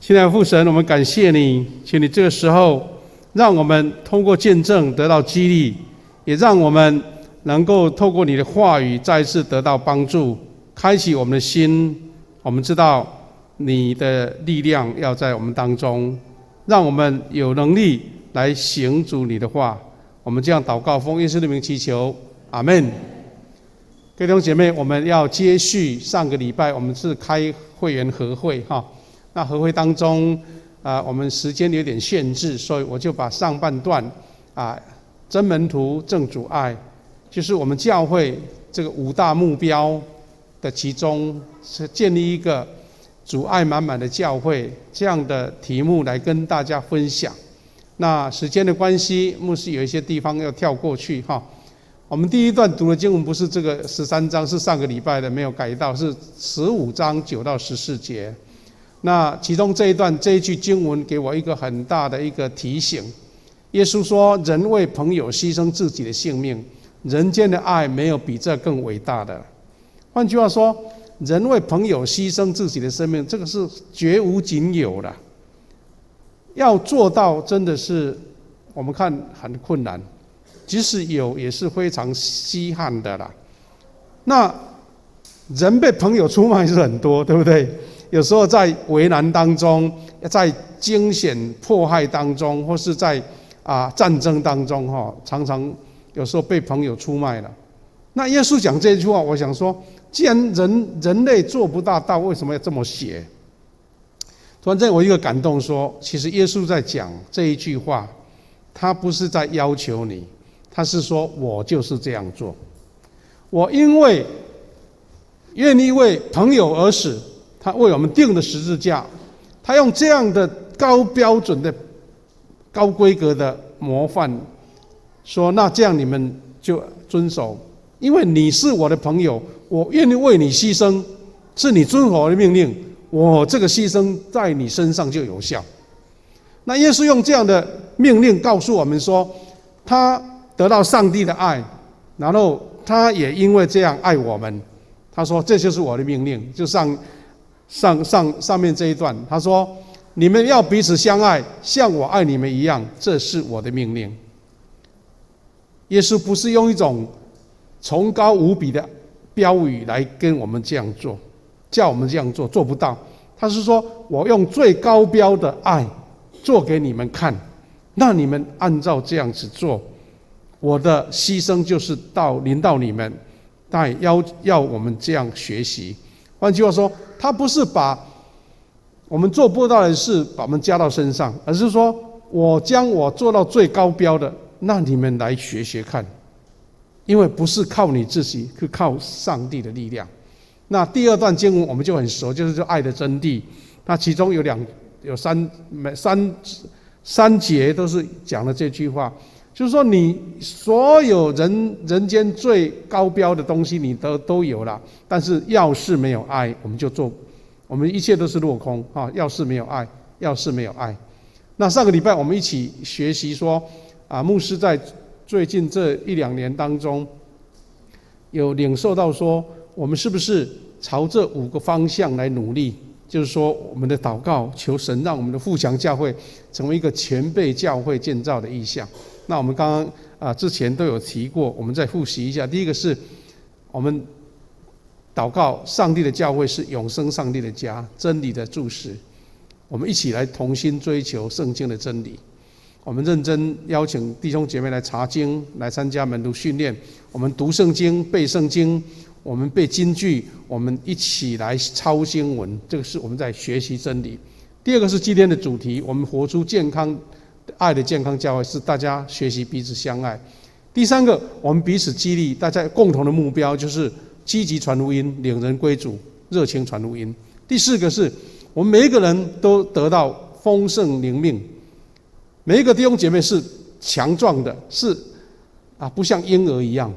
亲爱的父神，我们感谢你，请你这个时候让我们通过见证得到激励，也让我们能够透过你的话语再一次得到帮助，开启我们的心。我们知道你的力量要在我们当中，让我们有能力来行主你的话。我们这样祷告，奉耶稣的名祈求，阿们。各位弟兄姐妹，我们要接续上个礼拜，我们是开会员合会哈。那合会当中，我们时间有点限制，所以我就把上半段真门徒正主爱，就是我们教会这个5大目标的其中，是建立一个主爱满满的教会这样的题目来跟大家分享。那时间的关系，牧师有一些地方要跳过去哈。我们第一段读的经文不是这个13章，是上个礼拜的，没有改到，是15章9到14节。那其中这一句经文给我一个很大的一个提醒。耶稣说：“人为朋友牺牲自己的性命，人间的爱没有比这更伟大的。”换句话说，人为朋友牺牲自己的生命，这个是绝无仅有的。要做到，真的是我们看很困难，即使有，也是非常稀罕的啦。那人被朋友出卖是很多，对不对？有时候在危难当中，在惊险迫害当中，或是在战争当中，常常有时候被朋友出卖了。那耶稣讲这句话，我想说，既然人类做不到，为什么要这么写？突然间我一个感动说，其实耶稣在讲这一句话，他不是在要求你，他是说我就是这样做。我因为愿意为朋友而死，他为我们定的十字架，他用这样的高标准的、高规格的模范，说那这样你们就遵守，因为你是我的朋友，我愿意为你牺牲，是你遵守我的命令，我这个牺牲在你身上就有效。那耶稣用这样的命令告诉我们说，他得到上帝的爱，然后他也因为这样爱我们。他说这就是我的命令，就上面这一段，他说你们要彼此相爱，像我爱你们一样，这是我的命令。耶稣不是用一种崇高无比的标语来跟我们这样做，叫我们这样做，做不到。他是说我用最高标的爱做给你们看，那你们按照这样子做，我的牺牲就是临到你们，但要我们这样学习。换句话说，他不是把我们做不到的事把我们加到身上，而是说我将我做到最高标的，那你们来学学看。因为不是靠你自己，是靠上帝的力量。那第二段经文我们就很熟，就是爱的真谛。那其中有三节都是讲了这句话，就是说你所有人间最高标的东西你都有了，但是要是没有爱，我们一切都是落空啊！要是没有爱，要是没有爱。那上个礼拜我们一起学习说，牧师在最近这1-2年当中，有领受到说，我们是不是朝这5个方向来努力？就是说，我们的祷告求神让我们的富强教会成为一个全备教会建造的意向。那我们刚刚之前都有提过，我们再复习一下。第一个是我们祷告上帝的教会是永生上帝的家，真理的柱石。我们一起来同心追求圣经的真理。我们认真邀请弟兄姐妹来查经，来参加门徒训练。我们读圣经、背圣经，我们背金句，我们一起来抄经文。这个是我们在学习真理。第二个是今天的主题，我们活出健康爱的健康教会，是大家学习彼此相爱。第三个，我们彼此激励，大家共同的目标就是积极传福音，领人归主，热情传福音。第四个是我们每一个人都得到丰盛灵命，每一个弟兄姐妹是强壮的，是不像婴儿一样。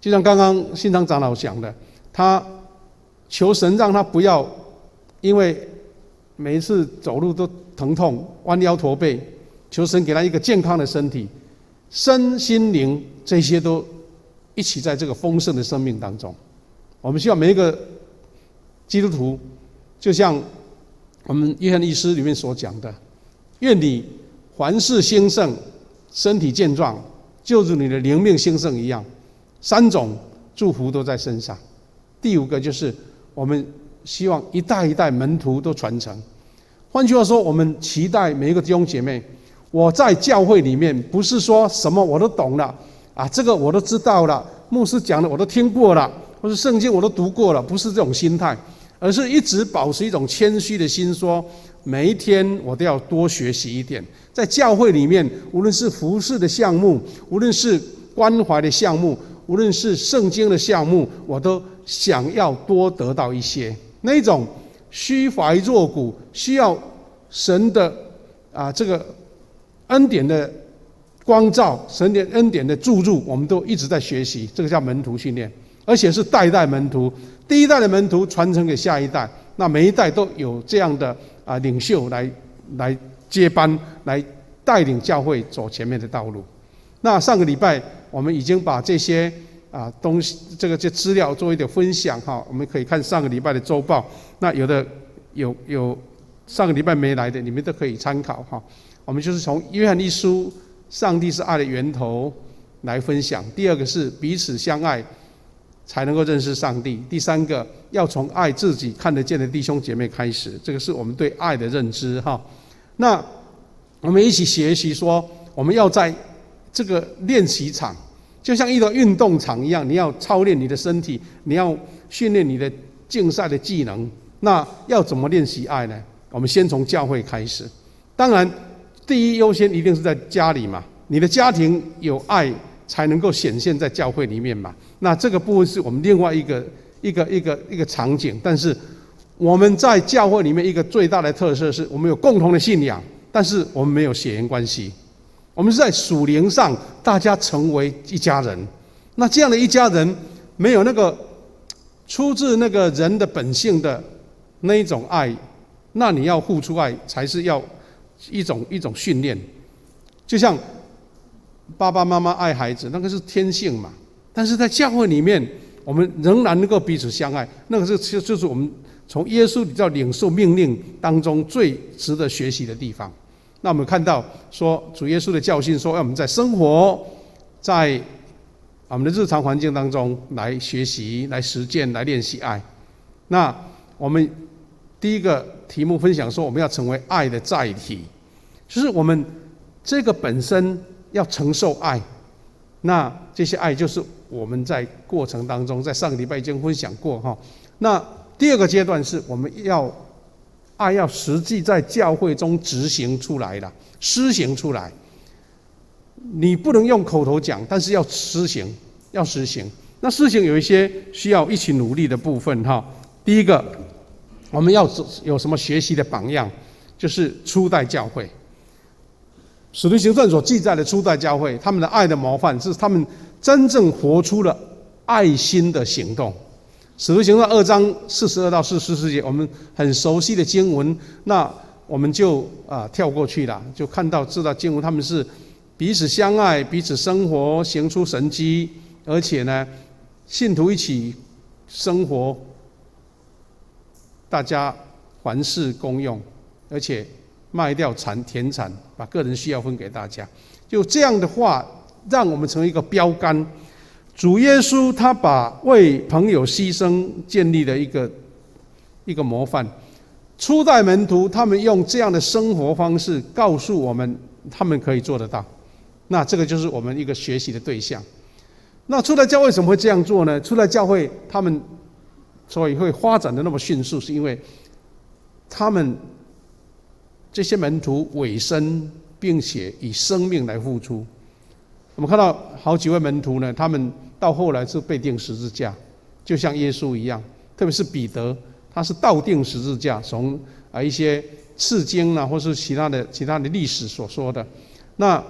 就像刚刚信昌长老讲的，他求神让他不要因为每一次走路都疼痛、弯腰驼背，求神给他一个健康的身体，身心灵这些都一起在这个丰盛的生命当中。我们希望每一个基督徒，就像我们约翰一书里面所讲的，愿你凡事兴盛，身体健壮，就如你的灵命兴盛一样。3种祝福都在身上。第5个就是我们希望一代一代门徒都传承。换句话说，我们期待每一个弟兄姐妹，我在教会里面不是说什么我都懂了啊，这个我都知道了，牧师讲的我都听过了，或者圣经我都读过了，不是这种心态，而是一直保持一种谦虚的心，说每一天我都要多学习一点。在教会里面，无论是服事的项目，无论是关怀的项目，无论是圣经的项目，我都想要多得到一些。那种虚怀若谷，需要神的这个恩典的光照，神的恩典的注入，我们都一直在学习。这个叫门徒训练，而且是代代门徒。第一代的门徒传承给下一代，那每一代都有这样的领袖来接班，来带领教会走前面的道路。那上个礼拜我们已经把这些东西这资料做一点分享哈，我们可以看上个礼拜的周报。那有上个礼拜没来的，你们都可以参考哈。我们就是从约翰一书，上帝是爱的源头来分享。第2个是彼此相爱，才能够认识上帝。第3个要从爱自己看得见的弟兄姐妹开始，这个是我们对爱的认知哈。那我们一起学习说，我们要在这个练习场，就像一个运动场一样，你要操练你的身体，你要训练你的竞赛的技能。那要怎么练习爱呢？我们先从教会开始。当然，第一优先一定是在家里嘛，你的家庭有爱，才能够显现在教会里面嘛。那这个部分是我们另外一个场景。但是我们在教会里面一个最大的特色是我们有共同的信仰，但是我们没有血缘关系。我们是在属灵上大家成为一家人。那这样的一家人，没有那个出自那个人的本性的那一种爱，那你要付出爱，才是要一种训练。就像爸爸妈妈爱孩子，那个是天性嘛。但是在教会里面，我们仍然能够彼此相爱，那个就是我们从耶稣比较领受命令当中最值得学习的地方。那我们看到说，主耶稣的教训说，要我们在生活，在我们的日常环境当中来学习、来实践、来练习爱。那我们第一个题目分享说，我们要成为爱的载体，就是我们这个本身要承受爱。那这些爱就是我们在过程当中，在上个礼拜已经分享过哈。那第2个阶段是我们爱要实际在教会中执行出来了，施行出来。你不能用口头讲，但是要施行，要实行。那施行有一些需要一起努力的部分哈。第一个，我们要有什么学习的榜样，就是初代教会。使徒行传所记载的初代教会，他们的爱的模范是他们真正活出了爱心的行动。使徒行传2章42到44节，我们很熟悉的经文，那我们就跳过去了，就看到知道经文他们是彼此相爱，彼此生活，行出神迹，而且呢，信徒一起生活，大家凡事公用，而且卖掉田产，把个人需要分给大家。就这样的话，让我们成为一个标杆。主耶稣他把为朋友牺牲建立了一个模范。初代门徒他们用这样的生活方式告诉我们，他们可以做得到。那这个就是我们一个学习的对象。那初代教会为什么会这样做呢？初代教会他们所以会发展的那么迅速，是因为他们这些门徒委身，并且以生命来付出。我们看到好几位门徒呢，他们到后来是被钉十字架，就像耶稣一样。特别是彼得，他是倒钉十字架，从一些次经啊，或是其他的历史所说的。那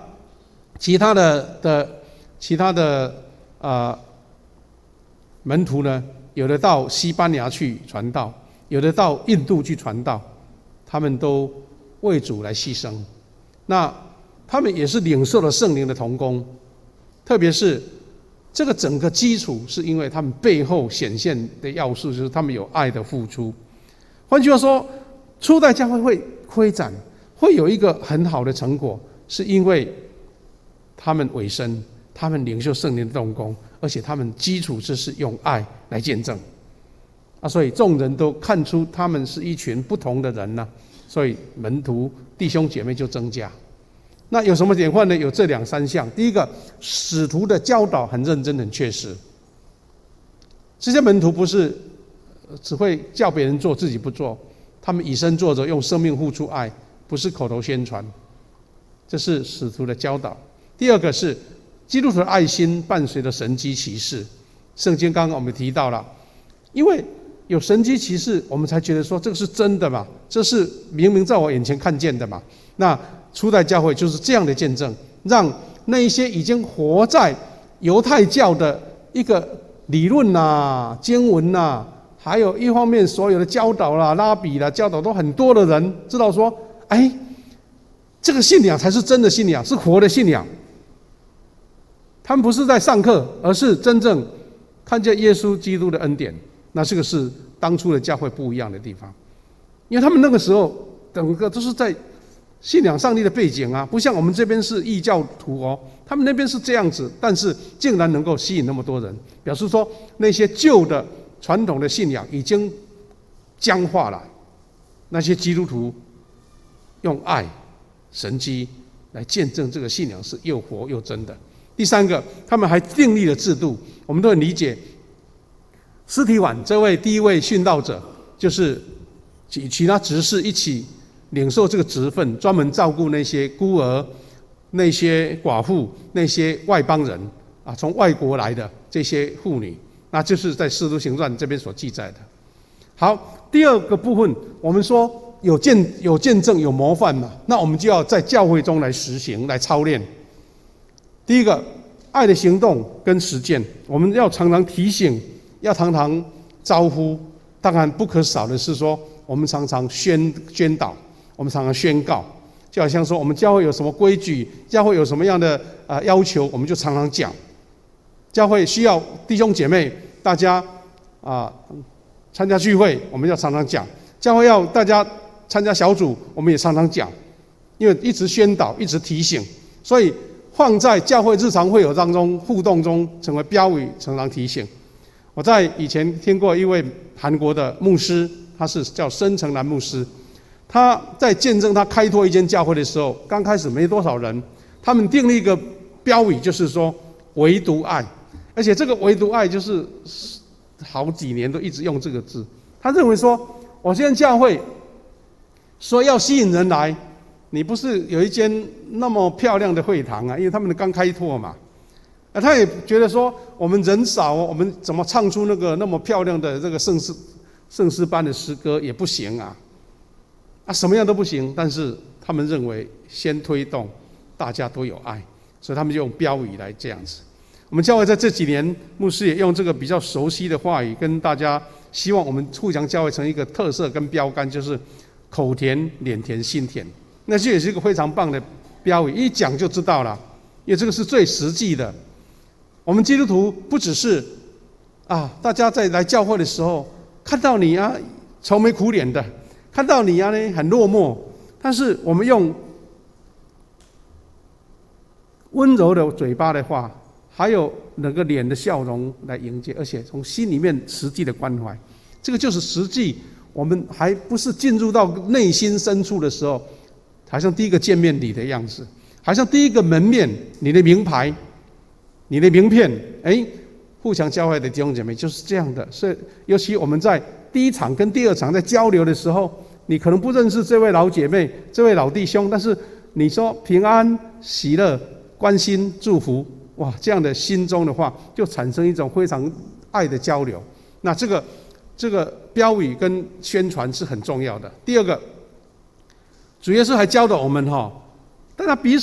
其他的门徒呢，有的到西班牙去传道，有的到印度去传道，他们都为主来牺牲。那他们也是领受了圣灵的同工，特别是这个整个基础是因为他们背后显现的要素，就是他们有爱的付出。换句话说，初代教会会恢展，会有一个很好的成果，是因为他们委身，他们领受圣灵的动工，而且他们基础就是用爱来见证所以众人都看出他们是一群不同的人所以门徒弟兄姐妹就增加。那有什么典范呢？有这2、3项。第一个，使徒的教导很认真、很确实。这些门徒不是只会叫别人做，自己不做，他们以身作则，用生命付出爱，不是口头宣传。这是使徒的教导。第二个是基督徒的爱心伴随着神迹奇事。圣经刚刚我们提到了，因为有神迹奇事，我们才觉得说这个是真的嘛，这是明明在我眼前看见的嘛。那初代教会就是这样的见证，让那一些已经活在犹太教的一个理论经文还有一方面所有的教导拉比教导都很多的人知道说，这个信仰才是真的信仰，是活的信仰。他们不是在上课，而是真正看见耶稣基督的恩典。那这个是当初的教会不一样的地方，因为他们那个时候整个都是在信仰上帝的背景不像我们这边是异教徒他们那边是这样子，但是竟然能够吸引那么多人，表示说那些旧的传统的信仰已经僵化了。那些基督徒用爱、神迹来见证这个信仰是又活又真的。第三个，他们还订立了制度，我们都很理解。司提反这位第一位殉道者，就是与其他执事一起领受这个职分，专门照顾那些孤儿、那些寡妇、那些外邦人从外国来的这些妇女，那就是在《使徒行传》这边所记载的。好，第二个部分，我们说有见证、有模范嘛，那我们就要在教会中来实行、来操练。第一个，爱的行动跟实践，我们要常常提醒。要常常招呼，当然不可少的是说，我们常常宣导，我们常常宣告，就好像说我们教会有什么规矩，教会有什么样的要求，我们就常常讲。教会需要弟兄姐妹大家参加聚会，我们要常常讲；教会要大家参加小组，我们也常常讲，因为一直宣导，一直提醒，所以放在教会日常会友当中互动中成为标语，常常提醒。我在以前听过一位韩国的牧师，他是叫申成南牧师，他在见证他开拓一间教会的时候，刚开始没多少人，他们定了一个标语，就是说唯独爱，而且这个唯独爱就是好几年都一直用这个字。他认为说，我现在教会说要吸引人来，你不是有一间那么漂亮的会堂因为他们刚开拓嘛。他也觉得说，我们人少我们怎么唱出那个那么漂亮的这个圣诗般的诗歌也不行什么样都不行。但是他们认为先推动大家都有爱，所以他们就用标语来这样子。我们教会在这几年，牧师也用这个比较熟悉的话语跟大家，希望我们互相教会成一个特色跟标杆，就是口甜、脸甜、心甜。那这也是一个非常棒的标语，一讲就知道了，因为这个是最实际的。我们基督徒不只是大家在来教会的时候看到你愁眉苦脸的，看到你很落寞，但是我们用温柔的嘴巴的话，还有那个脸的笑容来迎接，而且从心里面实际的关怀，这个就是实际。我们还不是进入到内心深处的时候，好像第一个见面礼的样子，好像第一个门面，你的名牌。你的名片，互相教会的弟兄姐妹就是这样的。所以，尤其我们在第一场跟第二场在交流的时候，你可能不认识这位老姐妹、这位老弟兄，但是你说平安、喜乐、关心、祝福，哇，这样的心中的话，就产生一种非常爱的交流。那这个标语跟宣传是很重要的。第二个，主耶稣还教导我们大家彼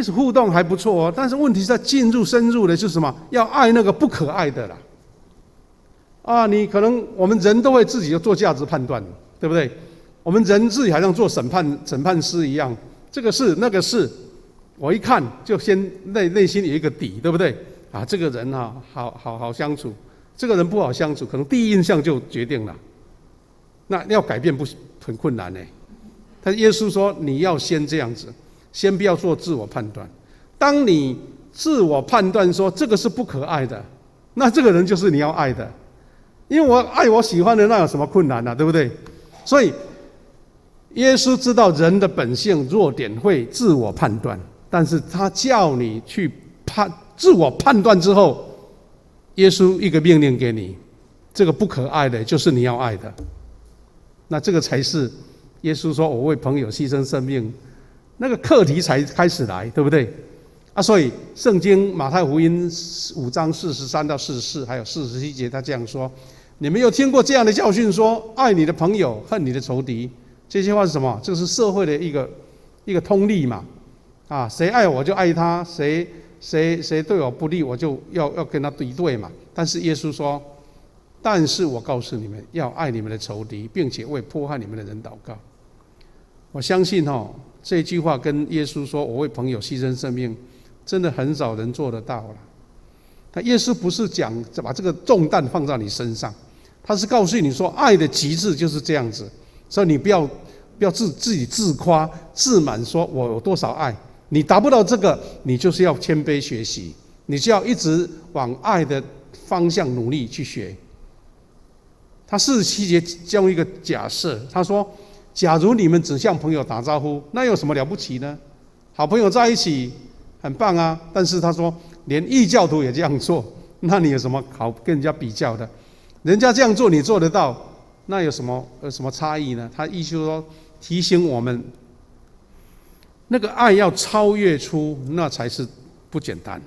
此互动还不错但是问题是在深入的是什么？要爱那个不可爱的啦。你可能我们人都会自己做价值判断，对不对？我们人自己好像做审判师一样，这个是那个是，我一看就先内心有一个底，对不对？这个人好相处，这个人不好相处，可能第一印象就决定了。那要改变不很困难呢？但耶稣说你要先这样子，先不要做自我判断。当你自我判断说这个是不可爱的，那这个人就是你要爱的，因为我爱我喜欢的，那有什么困难啊？对不对？所以耶稣知道人的本性弱点会自我判断，但是他叫你去自我判断之后，耶稣一个命令给你，这个不可爱的就是你要爱的。那这个才是耶稣说我为朋友牺牲生命，那个课题才开始来，对不对？所以圣经马太福音5章43到44还有47节，他这样说：你们有听过这样的教训说，爱你的朋友，恨你的仇敌。这些话是什么？这是社会的一个通例嘛。谁爱我就爱他，谁对我不利，我就要跟他敌对嘛。但是耶稣说，但是我告诉你们，要爱你们的仇敌，并且为迫害你们的人祷告。我相信这句话跟耶稣说我为朋友牺牲生命，真的很少人做得到了。那耶稣不是讲把这个重担放在你身上，他是告诉你说，爱的极致就是这样子。所以你不要自己自夸自满，说我有多少爱，你达不到这个，你就是要谦卑学习，你就要一直往爱的方向努力去学。他47节用一个假设，他说：假如你们只向朋友打招呼，那有什么了不起呢？好朋友在一起很棒啊，但是他说连异教徒也这样做，那你有什么好跟人家比较的？人家这样做你做得到，那有什么差异呢？他意思说提醒我们，那个爱要超越出，那才是不简单。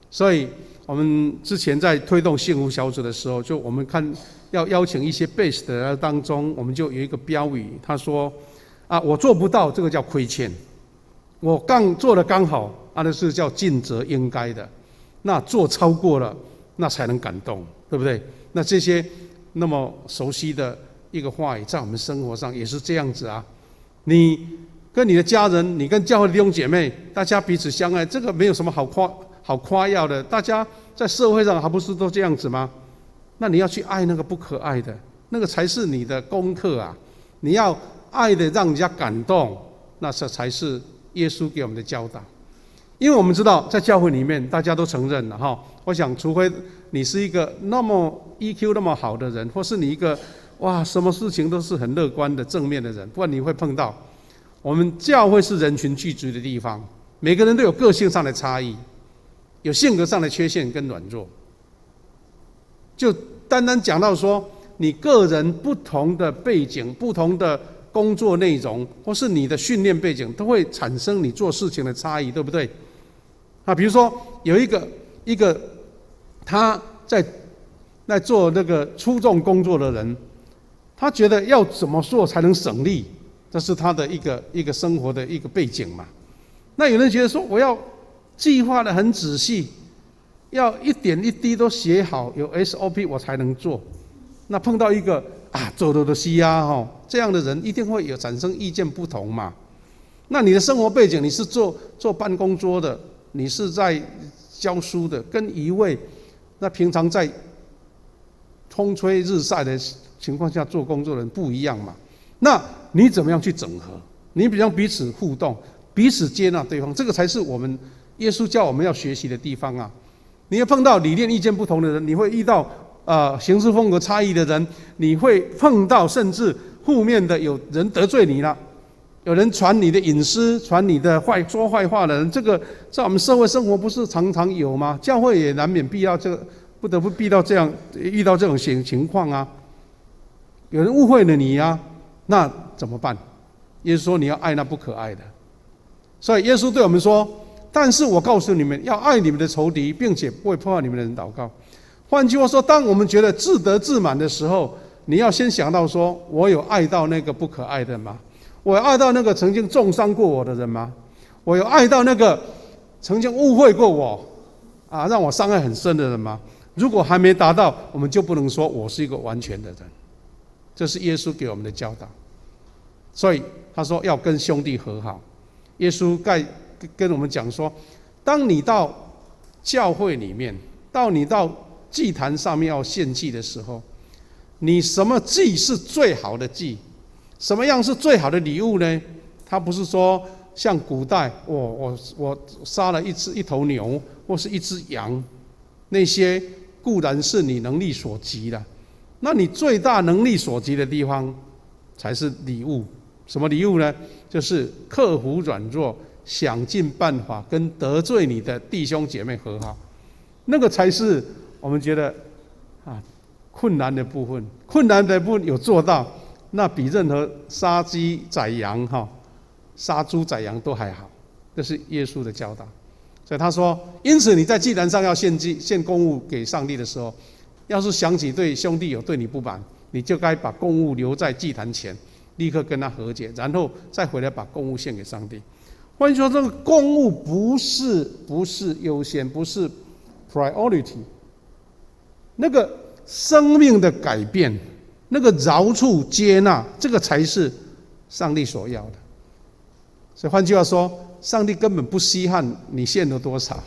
所以我们之前在推动幸福小组的时候，就我们看要邀请一些 base 的当中，我们就有一个标语，他说我做不到，这个叫亏欠；我做的刚好，那是叫尽责应该的。那做超过了，那才能感动，对不对？那这些那么熟悉的一个话语，在我们生活上也是这样子啊。你跟你的家人，你跟教会的弟兄姐妹，大家彼此相爱，这个没有什么好夸耀的。大家在社会上还不是都这样子吗？那你要去爱那个不可爱的，那个才是你的功课啊！你要爱的让人家感动，那这才是耶稣给我们的教导。因为我们知道，在教会里面，大家都承认了哈。我想，除非你是一个那么 EQ 那么好的人，或是你一个什么事情都是很乐观的正面的人，不然你会碰到我们教会是人群聚集的地方，每个人都有个性上的差异，有性格上的缺陷跟软弱。就单单讲到说，你个人不同的背景、不同的工作内容，或是你的训练背景，都会产生你做事情的差异，对不对？比如说有一个他在做那个出众工作的人，他觉得要怎么做才能省力，这是他的一个生活的一个背景嘛。那有人觉得说，我要计划得很仔细，要一点一滴都写好，有 SOP 我才能做。那碰到一个做的西这样的人，一定会有产生意见不同嘛。那你的生活背景，你是做办公桌的，你是在教书的，跟一位那平常在风吹日晒的情况下做工作的人不一样嘛。那你怎么样去整合？你怎么样彼此互动，彼此接纳对方，这个才是我们耶稣教我们要学习的地方啊。你会碰到理念意见不同的人，你会遇到行事风格差异的人，你会碰到甚至负面的有人得罪你了，有人传你的隐私，传你的说坏话的人，这个在我们社会生活不是常常有吗？教会也难免不得不遇到这种情况啊。有人误会了你啊，那怎么办？耶稣说你要爱那不可爱的。所以耶稣对我们说，但是我告诉你们，要爱你们的仇敌，并且不会迫害你们的人祷告。换句话说，当我们觉得自得自满的时候，你要先想到说，我有爱到那个不可爱的吗？我有爱到那个曾经重伤过我的人吗？我有爱到那个曾经误会过我让我伤害很深的人吗？如果还没达到，我们就不能说我是一个完全的人。这是耶稣给我们的教导。所以他说要跟兄弟和好。耶稣跟我们讲说，当你到教会里面，你到祭坛上面要献祭的时候，你什么祭是最好的祭？什么样是最好的礼物呢？他不是说像古代，我杀了一头牛或是一只羊，那些固然是你能力所及的，那你最大能力所及的地方才是礼物。什么礼物呢？就是克服软弱，想尽办法跟得罪你的弟兄姐妹和好，那个才是我们觉得困难的部分。困难的部分有做到，那比任何杀鸡宰羊杀猪宰羊都还好。这是耶稣的教导。所以他说，因此你在祭坛上要献供物给上帝的时候，要是想起对兄弟有对你不满，你就该把供物留在祭坛前，立刻跟他和解，然后再回来把供物献给上帝。换句话说，这个供物不是优先，不是 priority， 那个生命的改变，那个饶恕接纳，这个才是上帝所要的。所以换句话说，上帝根本不稀罕你献了多少，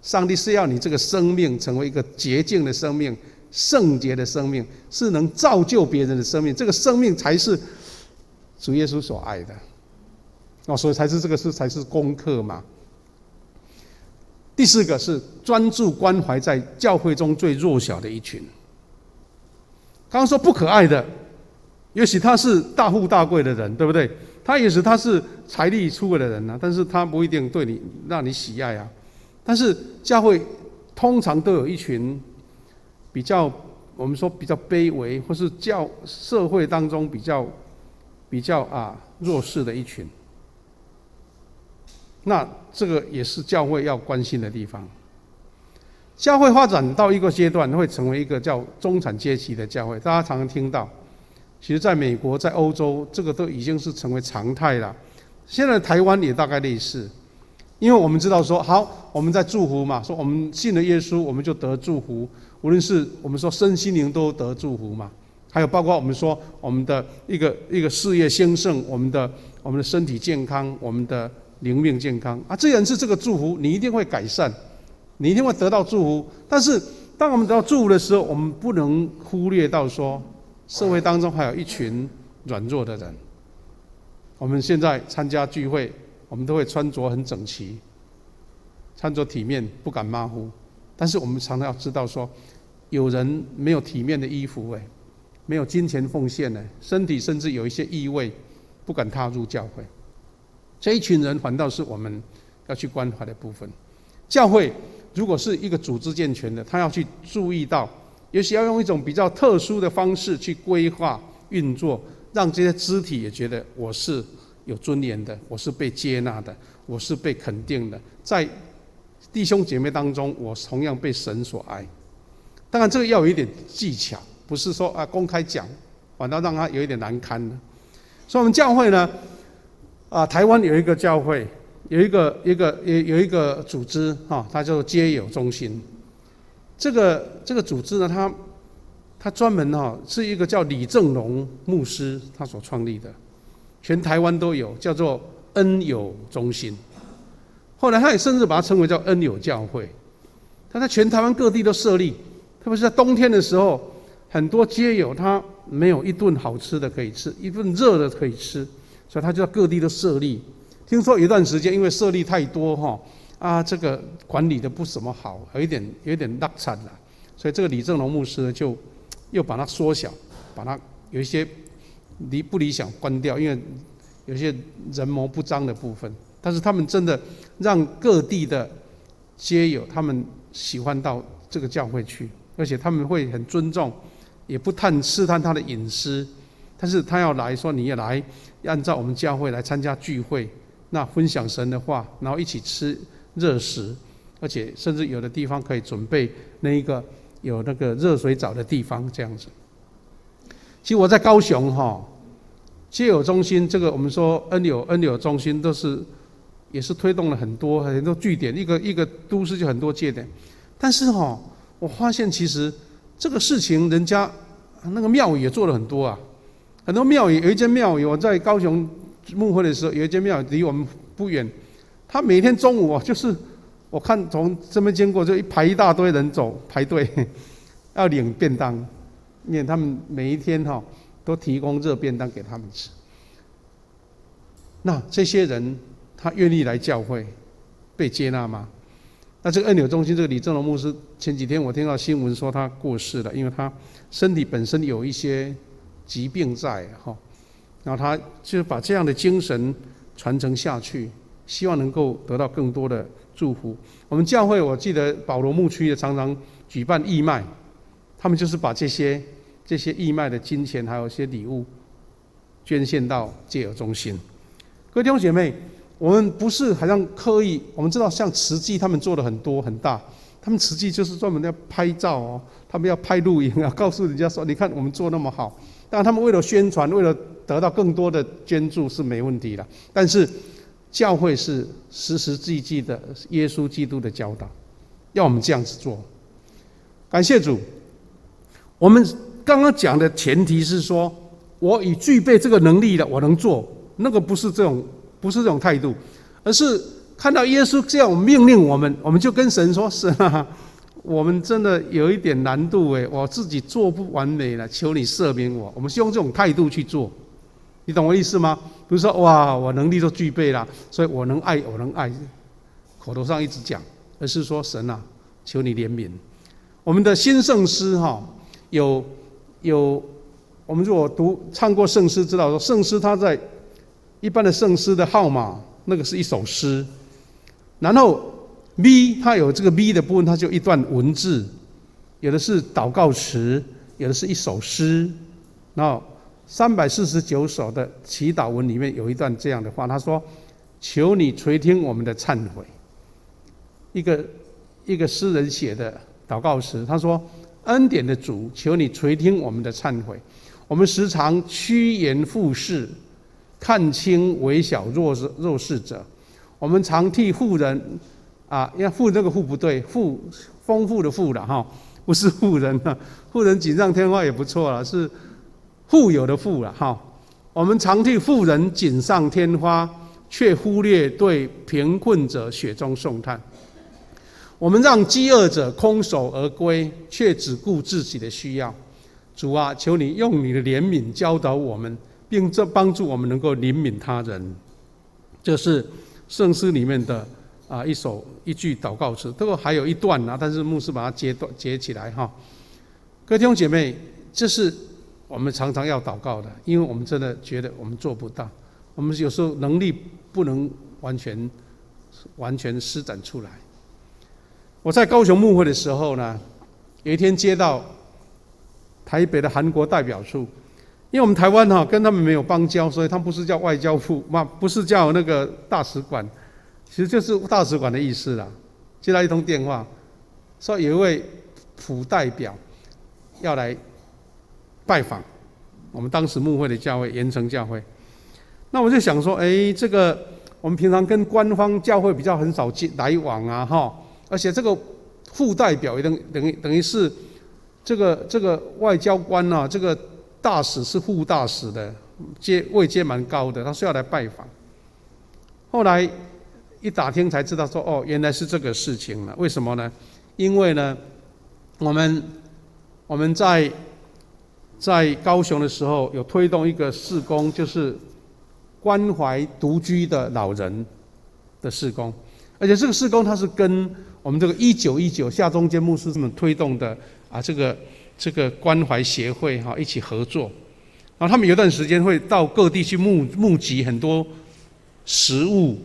上帝是要你这个生命成为一个洁净的生命，圣洁的生命，是能造就别人的生命，这个生命才是主耶稣所爱的。所以这个才是功课嘛。第四个是专注关怀在教会中最弱小的一群。刚刚说不可爱的，也许他是大富大贵的人，对不对？也许他是财力出位的人但是他不一定对你让你喜爱啊。但是教会通常都有一群我们说比较卑微，或是社会当中比较弱势的一群。那这个也是教会要关心的地方。教会发展到一个阶段，会成为一个叫中产阶级的教会。大家常常听到，其实在美国、在欧洲，这个都已经是成为常态了。现在台湾也大概类似，因为我们知道说，好，我们在祝福嘛，说我们信了耶稣，我们就得祝福，无论是我们说身心灵都得祝福嘛。还有包括我们说我们的一个事业兴盛，我们的身体健康，我们的灵命健康既然是这个祝福，你一定会改善，你一定会得到祝福。但是当我们得到祝福的时候，我们不能忽略到说，社会当中还有一群软弱的人。我们现在参加聚会，我们都会穿着很整齐，穿着体面，不敢马虎。但是我们常常要知道说，有人没有体面的衣服没有金钱奉献身体甚至有一些异味，不敢踏入教会。这一群人反倒是我们要去关怀的部分。教会如果是一个组织健全的，他要去注意到，也许要用一种比较特殊的方式去规划运作，让这些肢体也觉得我是有尊严的，我是被接纳的，我是被肯定的，在弟兄姐妹当中，我同样被神所爱。当然这个要有一点技巧，不是说公开讲，反倒让他有一点难堪的。所以我们教会呢台湾有一个教会，有一个组织它叫做街友中心。这个组织呢，它专门是一个叫李正荣牧师他所创立的，全台湾都有，叫做恩友中心。后来他也甚至把它称为叫恩友教会。他在全台湾各地都设立，特别是在冬天的时候，很多街友他没有一顿好吃的可以吃，一顿热的可以吃，所以他就在各地都设立。听说有一段时间因为设立太多这个管理的不怎么好，有一点落惨了，所以这个李正荣牧师呢就又把它缩小，把它有一些不理想关掉，因为有些人谋不彰的部分。但是他们真的让各地的街友他们喜欢到这个教会去，而且他们会很尊重，也不试探他的隐私。但是他要来说，你也来按照我们教会来参加聚会，那分享神的话，然后一起吃热食，而且甚至有的地方可以准备有那个热水澡的地方这样子。其实我在高雄街友中心，这个我们说恩友中心也是推动了很多据点，一个都市就很多界点。但是我发现其实这个事情人家那个庙宇也做了很多很多庙宇，有一间庙宇我在高雄牧会的时候，有一间庙宇离我们不远，他每天中午就是我看从这边经过，就一大堆人排队要领便当，因为他们每一天都提供热便当给他们吃。那这些人他愿意来教会，被接纳吗？那这个恩友中心这个李正荣牧师，前几天我听到新闻说他过世了，因为他身体本身有一些疾病在然后他就把这样的精神传承下去，希望能够得到更多的祝福。我们教会我记得保罗牧区也常常举办义卖，他们就是把这些义卖的金钱还有一些礼物捐献到戒友中心。各位弟兄姐妹，我们不是好像刻意，我们知道像慈济他们做的很多很大，他们慈济就是专门要拍照他们要拍录影告诉人家说你看我们做那么好。当然他们为了宣传，为了得到更多的捐助是没问题的，但是教会是实实际际的耶稣基督的教导，要我们这样子做。感谢主，我们刚刚讲的前提是说，我已具备这个能力了，我能做，那个不是这种态度，而是看到耶稣这样命令我们，我们就跟神说：神啊，我们真的有一点难度我自己做不完美了，求你赦免我。我们是用这种态度去做，你懂我意思吗？不是说哇，我能力都具备了，所以我能爱，口头上一直讲，而是说神啊，求你怜悯。我们的新圣诗有，我们如果唱过圣诗，知道说圣诗它在一般的圣诗的号码，那个是一首诗，然后 V 它有这个 V 的部分，它就一段文字，有的是祷告词，有的是一首诗，然后349首的祈祷文里面有一段这样的话，他说：求你垂听我们的忏悔。一个诗人写的祷告词，他说：恩典的主，求你垂听我们的忏悔。我们时常趋炎附势，看轻微小弱势者。我们常替富人因为富那个富不对，丰富的富了不是富人富人锦上添花也不错了，是富有的富了我们常替富人锦上添花，却忽略对贫困者雪中送炭。我们让饥饿者空手而归，却只顾自己的需要。主啊，求你用你的怜悯教导我们，并帮助我们能够怜悯他人。这是圣诗里面的一句祷告词，这个还有一段但是牧师把它截起来各位弟兄姐妹，这是我们常常要祷告的，因为我们真的觉得我们做不到，我们有时候能力不能完全施展出来。我在高雄牧会的时候呢，有一天接到台北的韩国代表处，因为我们台湾跟他们没有邦交，所以他们不是叫外交部，不是叫那个大使馆，其实就是大使馆的意思啦。接到一通电话，说有一位副代表要来拜访我们当时牧会的教会盐城教会。那我就想说，这个我们平常跟官方教会比较很少来往而且这个副代表也等于是这个外交官这个大使是副大使的，位阶蛮高的，他是要来拜访。后来一打听才知道说，原来是这个事情了。为什么呢？因为呢，我们在高雄的时候有推动一个事工，就是关怀独居的老人的事工，而且这个事工它是跟我们这个1919夏中间牧师们推动的这个关怀协会一起合作，然后他们有一段时间会到各地去募集很多食物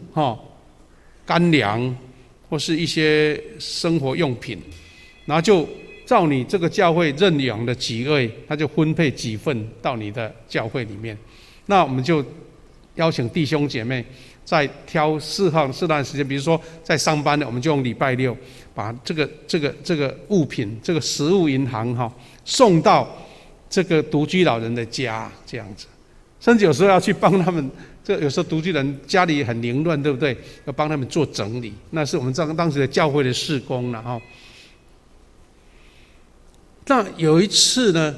干粮或是一些生活用品，然后就照你这个教会认养的几位，他就分配几份到你的教会里面。那我们就邀请弟兄姐妹在挑适当的时间，比如说在上班的，我们就用礼拜六把这个物品，这个食物银行送到这个独居老人的家，这样子。甚至有时候要去帮他们，有时候独居人家里很凌乱，对不对？要帮他们做整理，那是我们当时的教会的事工了那有一次呢，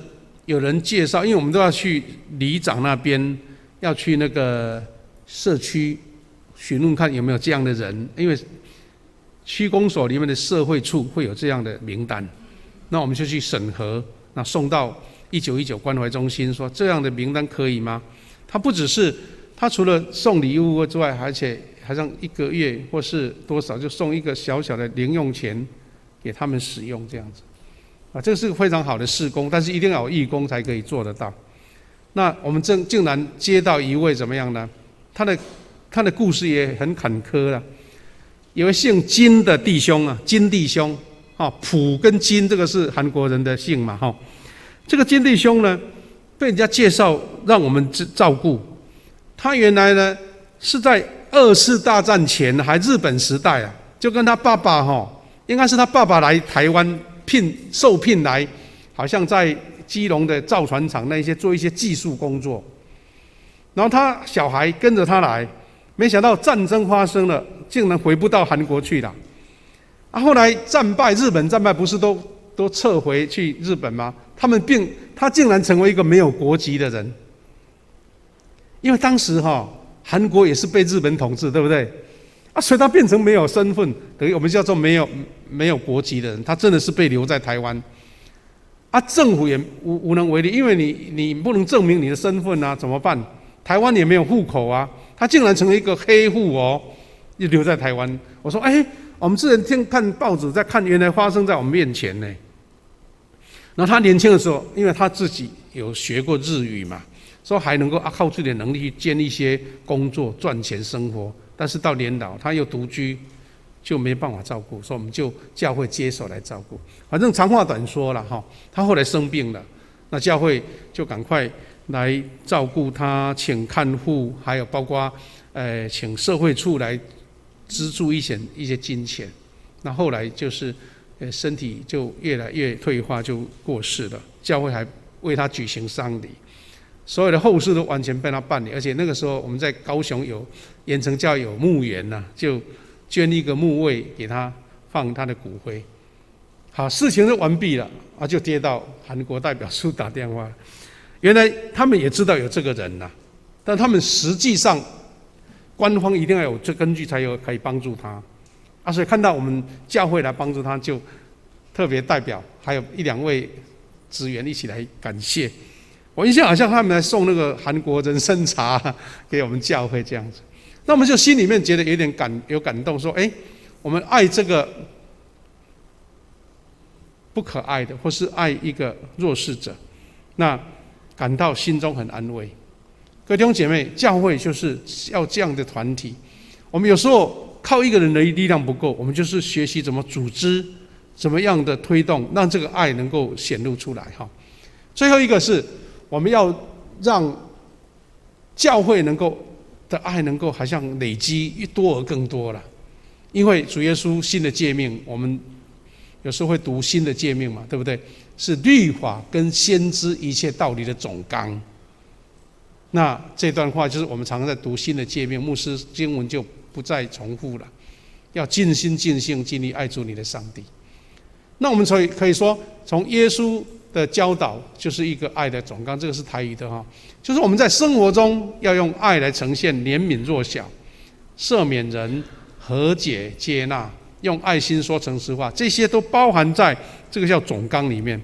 有人介绍，因为我们都要去里长那边，要去那个社区询问看有没有这样的人，因为区公所里面的社会处会有这样的名单，那我们就去审核，那送到1919关怀中心，说这样的名单可以吗？他不只是他除了送礼物之外，而且好像1个月或是多少就送一个小小的零用钱给他们使用这样子。这是个非常好的事工，但是一定要有义工才可以做得到。那我们竟然接到一位怎么样呢？他的故事也很坎坷了。有位姓金的弟兄啊，金弟兄啊，朴跟金这个是韩国人的姓嘛哈。这个金弟兄呢，被人家介绍让我们照顾。他原来呢是在2次大战前还日本时代啊，就跟他爸爸哈，应该是他爸爸来台湾受聘来，好像在基隆的造船厂那些做一些技术工作，然后他小孩跟着他来，没想到战争发生了，竟然回不到韩国去了。后来日本战败不是都撤回去日本吗？他竟然成为一个没有国籍的人，因为当时韩国也是被日本统治，对不对？所以他变成没有身份，等于我们叫做没有国籍的人，他真的是被留在台湾。政府也无能为力，因为你不能证明你的身份啊，怎么办？台湾也没有户口啊，他竟然成为一个黑户就留在台湾。我说，我们之前看报纸在看，原来发生在我们面前呢。然后他年轻的时候，因为他自己有学过日语嘛，所以还能够靠自己的能力去兼一些工作赚钱生活。但是到年老，他又独居，就没办法照顾，所以我们就教会接手来照顾。反正长话短说了哈，他后来生病了，那教会就赶快来照顾他，请看护，还有包括请社会处来资助一些金钱。那后来就是身体就越来越退化，就过世了。教会还为他举行丧礼。所有的后事都完全被他办理，而且那个时候我们在高雄盐埕教有墓园呐，就捐一个墓位给他放他的骨灰。好，事情就完毕了就接到韩国代表处打电话，原来他们也知道有这个人呐，但他们实际上官方一定要有这根据才可以帮助他所以看到我们教会来帮助他，就特别代表还有1、2位职员一起来感谢。我印象好像他们来送那个韩国人参茶给我们教会这样子，那我们就心里面觉得有点感动，说我们爱这个不可爱的，或是爱一个弱势者，那感到心中很安慰。各位弟兄姐妹，教会就是要这样的团体。我们有时候靠一个人的力量不够，我们就是学习怎么组织，怎么样的推动，让这个爱能够显露出来最后一个是我们要让教会的爱能够好像累积越多而更多了，因为主耶稣新的诫命，我们有时候会读新的诫命嘛，对不对？是律法跟先知一切道理的总纲。那这段话就是我们常常在读新的诫命，牧师经文就不再重复了，要尽心尽性尽力爱主你的上帝。那我们可以说，从耶稣的教导就是一个爱的总纲，这个是台语的就是我们在生活中要用爱来呈现怜悯弱小、赦免人、和解接纳，用爱心说诚实话，这些都包含在这个叫总纲里面。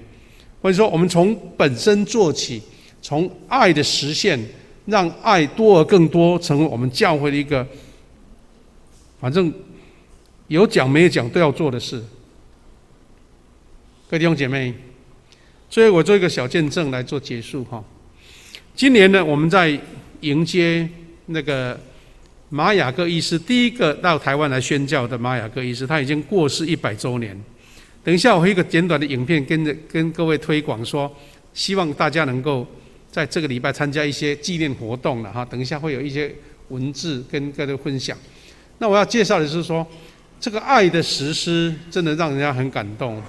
或者说我们从本身做起，从爱的实现，让爱多而更多，成为我们教会的一个反正有讲没有讲都要做的事。各位弟兄姐妹，所以我做一个小见证来做结束今年呢，我们在迎接那个马雅各医师，第一个到台湾来宣教的马雅各医师，他已经过世100周年。等一下我会一个简短的影片跟各位推广说，希望大家能够在这个礼拜参加一些纪念活动了等一下会有一些文字跟各位分享。那我要介绍的是说，这个爱的实施真的让人家很感动。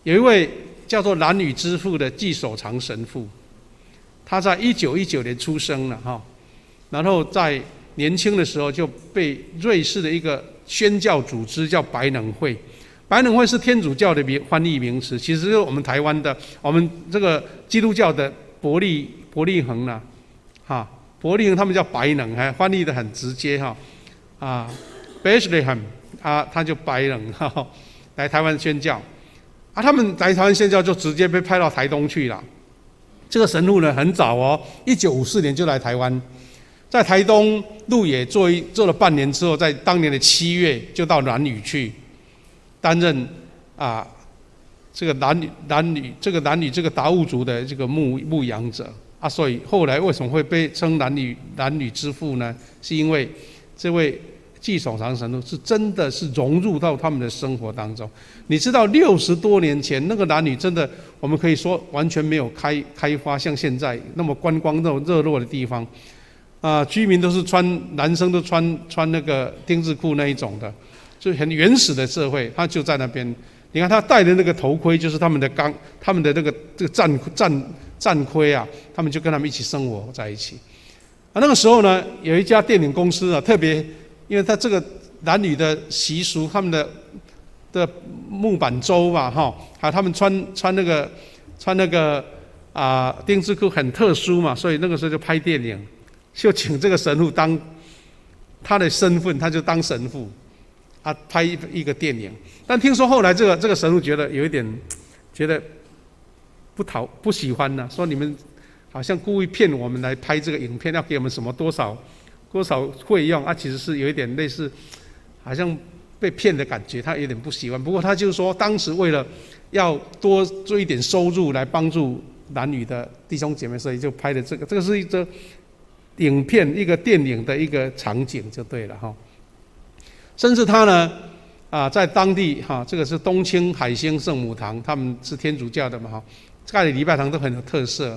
有一位叫做蓝屿之父的纪守长神父，他在1919年出生了然后在年轻的时候就被瑞士的一个宣教组织叫白冷会，白冷会是天主教的翻译名词，其实就是我们台湾的，我们这个基督教的伯利恒啦伯利恒他们叫白冷，还翻译的很直接Bethlehem 他就白冷来台湾宣教他们来台湾宣教就直接被派到台东去了这个神父呢很早哦，1954年就来台湾，在台东鹿野做了半年之后，在当年的7月就到兰屿去担任这个兰屿这个达悟族的这个牧养者啊，所以后来为什么会被称兰屿之父呢？是因为这位纪守常神父是真的是融入到他们的生活当中。你知道60多年前那个兰屿真的，我们可以说完全没有开发像现在那么观光那种热络的地方居民都是男生都穿那个丁字裤那一种的，就很原始的社会，他就在那边。你看他戴的那个头盔，就是他们的这个战盔啊，他们就跟他们一起生活在一起。那个时候呢，有一家电影公司啊，特别因为他这个兰屿的习俗，他们的木板舟嘛，还有他们穿那个丁字裤很特殊嘛，所以那个时候就拍电影，就请这个神父当他的身份，他就当神父。拍一个电影，但听说后来这个神父觉得有一点觉得不喜欢呢，说你们好像故意骗我们来拍这个影片，要给我们什么多少费用其实是有一点类似好像被骗的感觉，他有点不喜欢。不过他就说当时为了要多做一点收入来帮助兰屿的弟兄姐妹，所以就拍了这个是一个影片一个电影的一个场景就对了哈。甚至他呢，在当地这个是东清海星圣母堂，他们是天主教的嘛盖的礼拜堂都很有特色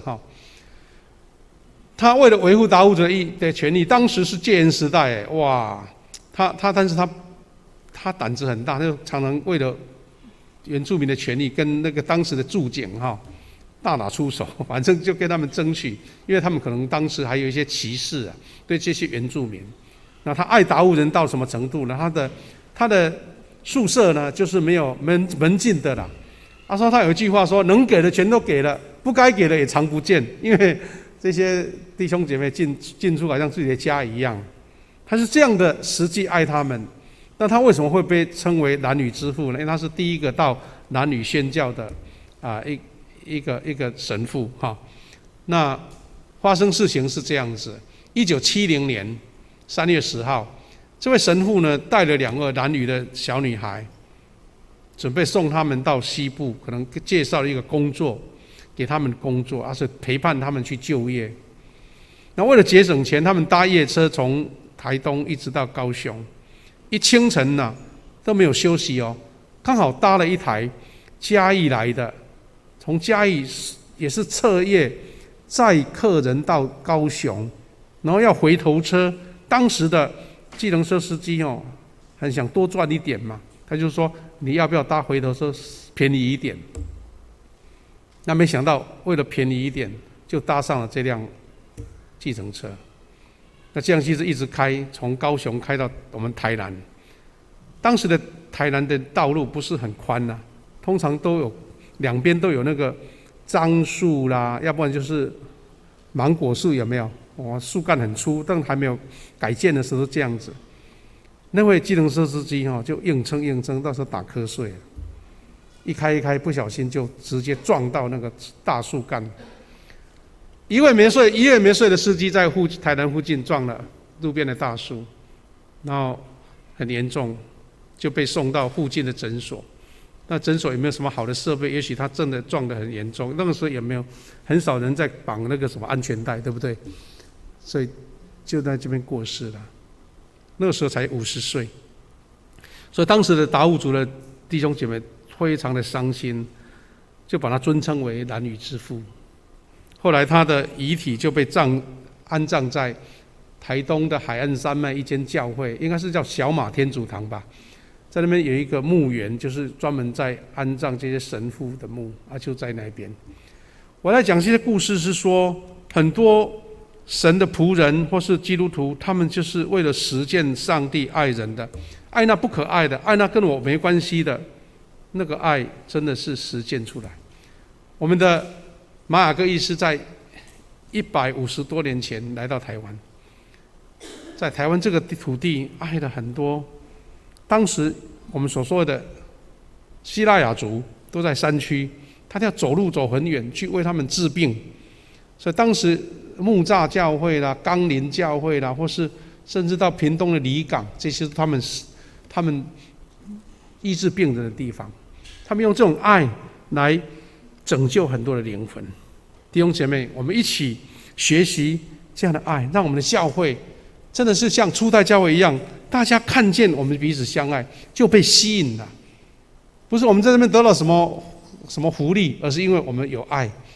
他为了维护达悟族的权利，当时是戒严时代，哇，但是他胆子很大，他就常常为了原住民的权利，跟那个当时的驻警大打出手，反正就跟他们争取，因为他们可能当时还有一些歧视对这些原住民。那他爱达悟人到什么程度呢？他的宿舍呢，就是没有门禁的啦。他说他有一句话说：“能给的全都给了，不该给的也常不见。”因为这些弟兄姐妹进出好像自己的家一样。他是这样的实际爱他们。那他为什么会被称为兰屿之父呢？因为他是第一个到兰屿宣教的一个神父那发生事情是这样子：1970年3月10号，这位神父呢带了2个兰屿的小女孩，准备送他们到西部，可能介绍一个工作给他们工作，而是陪伴他们去就业。那为了节省钱，他们搭夜车从台东一直到高雄，一清晨都没有休息刚好搭了一台嘉义来的，从嘉义也是彻夜载客人到高雄，然后要回头车。当时的计程车司机很想多赚一点嘛，他就说你要不要搭回头车便宜一点？那没想到为了便宜一点，就搭上了这辆计程车。那这样其实一直开，从高雄开到我们台南。当时的台南的道路不是很宽通常都有两边都有那个樟树啦，要不然就是芒果树，有没有？树干很粗，但还没有改建的时候这样子。那位计程车司机就硬撑，到时候打瞌睡了，一开不小心就直接撞到那个大树干。一夜没睡的司机在台南附近撞了路边的大树，然后很严重，就被送到附近的诊所。那诊所有没有什么好的设备？也许他真的撞得很严重，那个时候也没有很少人在绑那个什么安全带，对不对？所以就在这边过世了，那个时候才50岁。所以当时的达悟族的弟兄姐妹非常的伤心，就把他尊称为兰屿之父。后来他的遗体就被安葬在台东的海岸山脉一间教会，应该是叫小马天主堂吧，在那边有一个墓园，就是专门在安葬这些神父的墓就在那边。我在讲这些故事是说，很多神的仆人或是基督徒，他们就是为了实践上帝爱人的，爱那不可爱的，爱那跟我没关系的，那个爱真的是实践出来。我们的马雅各医师在150多年前来到台湾，在台湾这个土地爱了很多，当时我们所说的希腊雅族都在山区，他要走路走很远去为他们治病，所以当时木栅教会啦、冈林教会啦，或是甚至到屏东的离港，这些是他们医治病人的地方。他们用这种爱来拯救很多的灵魂。弟兄姐妹，我们一起学习这样的爱，让我们的教会真的是像初代教会一样，大家看见我们彼此相爱就被吸引了。不是我们在这边得到什么福利，而是因为我们有爱，